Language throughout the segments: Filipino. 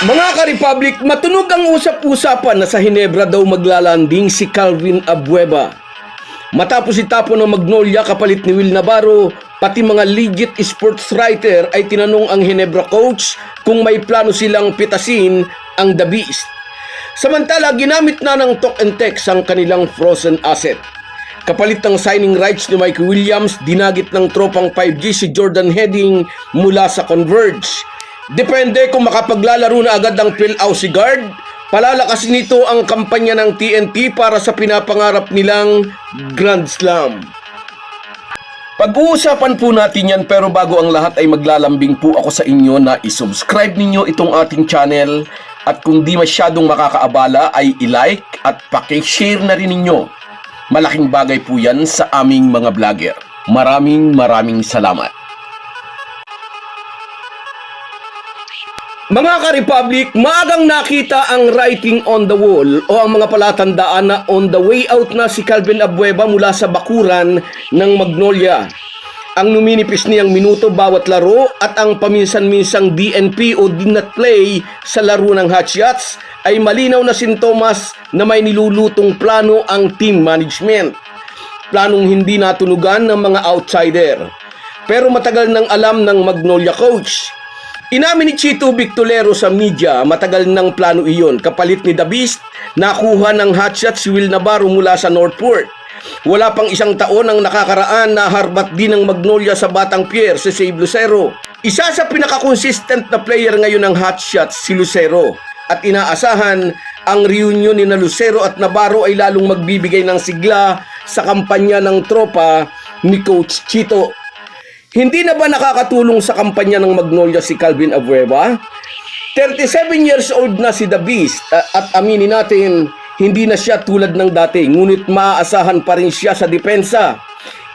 Mga ka-Republic, matunog ang usap-usapan na sa Hinebra daw maglalanding si Calvin Abueva. Matapos itapon ng Magnolia kapalit ni Will Navarro, pati mga legit sports writer ay tinanong ang Hinebra coach kung may plano silang pitasin ang The Beast. Samantala, ginamit na ng talk and text ang kanilang frozen asset. Kapalit ng signing rights ni Mike Williams, dinagit ng tropang 5G si Jordan Heading mula sa Converge. Depende kung makapaglalaro na agad ng Phil Aussigard, palalakasin nito ang kampanya ng TNT para sa pinapangarap nilang Grand Slam. Pag-uusapan po natin yan, pero bago ang lahat ay maglalambing po ako sa inyo na isubscribe ninyo itong ating channel at kung di masyadong makakaabala ay ilike at pakishare na rin ninyo. Malaking bagay po yan sa aming mga vlogger. Maraming salamat. Mga ka-Republic, maagang nakita ang writing on the wall o ang mga palatandaan na on the way out na si Calvin Abueva mula sa bakuran ng Magnolia. Ang numinipis niyang minuto bawat laro at ang paminsan-minsang DNP o did not play sa laro ng hotshots ay malinaw na sintomas na may nilulutong plano ang team management. Planong hindi natunugan ng mga outsider. Pero matagal nang alam ng Magnolia coach. Inamin ni Chito Victolero sa media, matagal ng plano iyon. Kapalit ni The Beast, nakuha ng hotshot si Will Navarro mula sa Northport. Wala pang isang taon ang nakakaraan na harbat din ng Magnolia sa Batang Pier si Save Lucero. Isa sa pinaka-consistent na player ngayon ng hotshot si Lucero. At inaasahan ang reunion ni Lucero at Navarro ay lalong magbibigay ng sigla sa kampanya ng tropa ni Coach Chito. Hindi na ba nakakatulong sa kampanya ng Magnolia si Calvin Abueva? 37 years old na si The Beast at aminin natin, hindi na siya tulad ng dati, ngunit maaasahan pa rin siya sa depensa.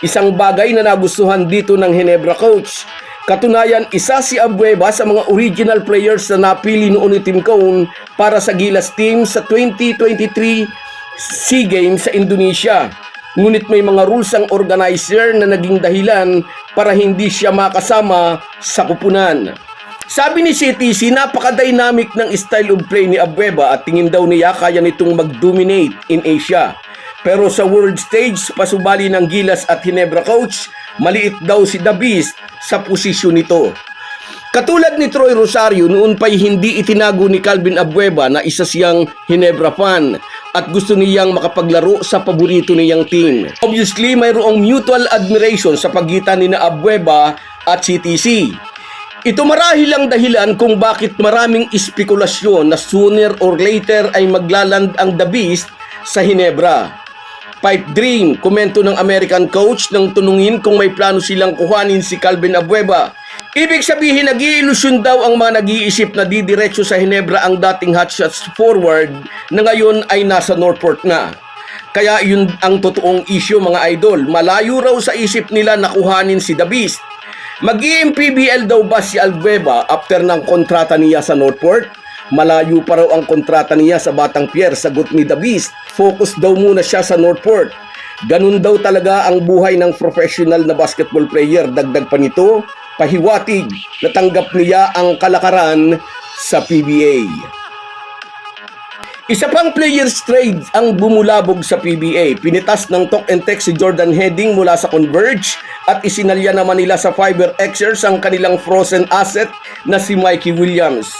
Isang bagay na nagustuhan dito ng Hinebra coach. Katunayan, isa si Abueva sa mga original players na napili noon ni Team Cone para sa Gilas team sa 2023 SEA Games sa Indonesia. Ngunit may mga rules ang organizer na naging dahilan para hindi siya makasama sa kupunan. Sabi ni CTC, napaka-dynamic ng style of play ni Abueva at tingin daw niya kaya nitong mag-dominate in Asia. Pero sa world stage, pasubali ng Gilas at Hinebra coach, maliit daw si The Beast sa posisyon nito. Katulad ni Troy Rosario, noon pa'y hindi itinago ni Calvin Abueva na isa siyang Hinebra fan at gusto niyang makapaglaro sa paborito niyang team. Obviously, mayroong mutual admiration sa pagitan ni Abueva at CTC. Ito marahil ang dahilan kung bakit maraming espekulasyon na sooner or later ay maglaland ang The Beast sa Hinebra. Pipe dream, komento ng American coach nang tunungin kung may plano silang kuhanin si Calvin Abueva. Ibig sabihin, nag-iilusyon daw ang mga nag-iisip na didiretso sa Hinebra ang dating hotshots forward na ngayon ay nasa Northport na. Kaya yun ang totoong issue mga idol. Malayo raw sa isip nila na kuhanin si The Beast. Mag-i-MPBL daw ba si Abueva after ng kontrata niya sa Northport? Malayo pa raw ang kontrata niya sa Batang Pier, sagot ni The Beast. Focus daw muna siya sa Northport. Ganun daw talaga ang buhay ng professional na basketball player. Dagdag pa nito, pahiwatig, natanggap niya ang kalakaran sa PBA. Isa pang players trade ang bumulabog sa PBA. Pinitas ng talk and text si Jordan Heading mula sa Converge at isinalya naman nila sa Fiber Xers ang kanilang frozen asset na si Mikey Williams.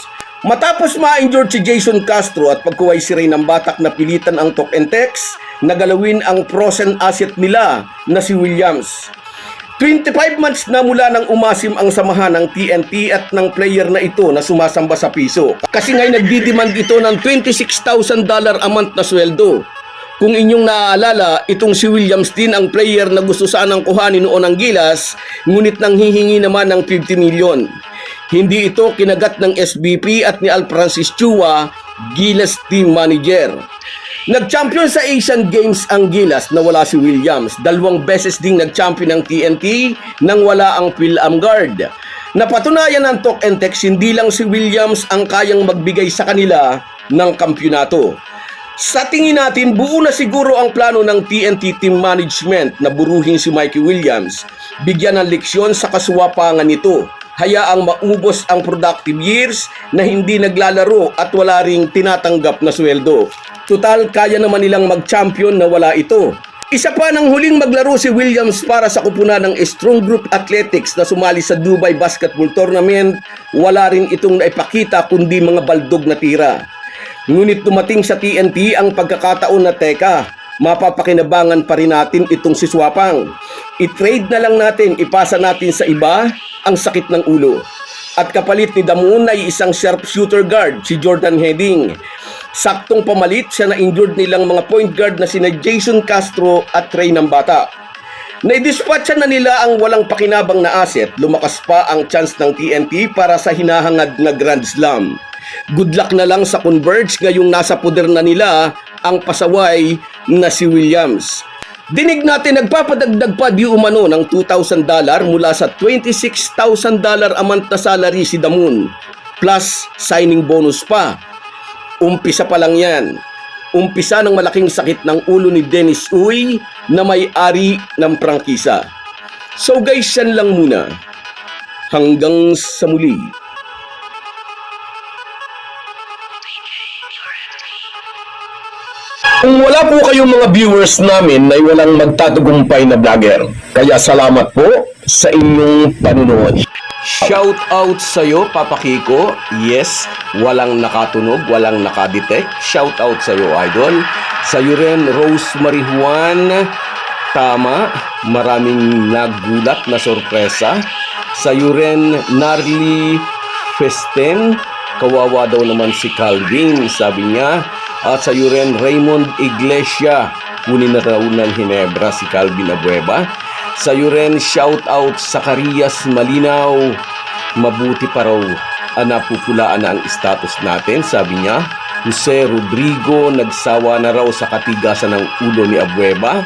Matapos ma-injured si Jason Castro at pagkuway si Ray ng Batak na pilitan ang talk and text, nagalawin ang frozen asset nila na si Williams. 25 months na mula nang umasim ang samahan ng TNT at ng player na ito na sumasamba sa piso. Kasi nga'y nagdidemand ito ng $26,000 a month na sweldo. Kung inyong naaalala, itong si Williams din ang player na gusto sanang kuhanin noon ng Gilas, ngunit nang hihingi naman ng 50 million. Hindi ito kinagat ng SBP at ni Al Francis Chua, Gilas team manager. Nag-champion sa Asian Games ang Gilas na wala si Williams. 2 beses ding nag-champion ng TNT nang wala ang Phil Aussigard. Napatunayan ng talk and text, hindi lang si Williams ang kayang magbigay sa kanila ng kampyonato. Sa tingin natin, buo na siguro ang plano ng TNT team management na buruhin si Mikey Williams, bigyan ng leksyon sa kaswapangan nito. hayaang maubos ang productive years na hindi naglalaro at wala ring tinatanggap na sweldo. Tutal, kaya naman nilang mag-champion na wala ito. Isa pa nang huling maglaro si Williams para sa kupunan ng Strong Group Athletics na sumali sa Dubai Basketball Tournament, wala rin itong naipakita kundi mga baldog na tira. Ngunit dumating sa TNT ang pagkakataon na teka, mapapakinabangan pa rin natin itong si Swapang. I-trade na lang natin, ipasa natin sa iba ang sakit ng ulo. At kapalit ni Damun ay isang sharpshooter guard, si Jordan Heading. Saktong pamalit siya na injured nilang mga point guard na sina Jason Castro at Trey Nambata. Naidispatcha na nila ang walang pakinabang na asset, lumakas pa ang chance ng TNT para sa hinahangad na Grand Slam. Good luck na lang sa Converge ngayong nasa poder na nila ang pasaway na si Williams. Dinig natin nagpapadagdag pa di umano ng $2,000 mula sa $26,000 a month na salary si Damun, plus signing bonus pa. Umpisa pa lang yan. Umpisa ng malaking sakit ng ulo ni Dennis Uy na may-ari ng prangkisa. So guys, yan lang muna. Hanggang sa muli. Kung wala po kayong mga viewers namin ay walang magtatagumpay na vlogger. Kaya salamat po sa inyong panunood. Shout out sa iyo, Papa Kiko. Yes, walang nakatunog, walang nakadetect. Shout out sa iyo, idol. Sa iyo rin, Rosemary Juan. Tama, maraming nagulat na sorpresa. Sa iyo rin, Narly Festen. Kawawa daw naman si Calvin, sabi niya. At sa iyo rin, Raymond Iglesia. Kunin na raw ng Hinebra si Calvin Abueva. Sa iyo rin, shout out sa Carias Malinaw. Mabuti pa raw napupulaan na ang status natin, sabi niya. Jose Rodrigo, nagsawa na raw sa katigasan ng ulo ni Abueva.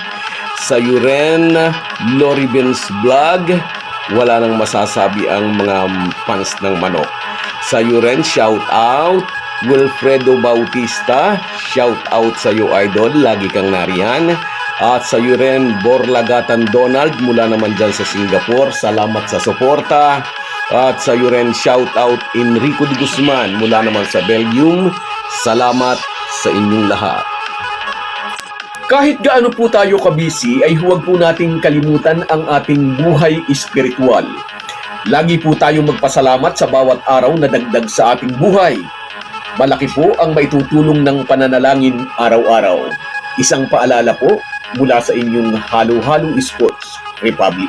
Sa iyo rin, Lori Benz Vlog. Wala nang masasabi ang mga fans ng manok. Sa iyo rin, shout out Wilfredo Bautista, shout out sa iyo, idol, lagi kang nariyan. At sa iyo rin, Borlagatan Donald, mula naman dyan sa Singapore, salamat sa suporta. At sa iyo rin, shout out Enrico de Guzman, mula naman sa Belgium, salamat sa inyong lahat. Kahit gaano po tayo kabisi, ay huwag po nating kalimutan ang ating buhay espiritual. Lagi po tayong magpasalamat sa bawat araw na dagdag sa ating buhay. Malaki po ang maitutulong ng pananalangin araw-araw. Isang paalala po mula sa inyong Halo Halo Sports Republic.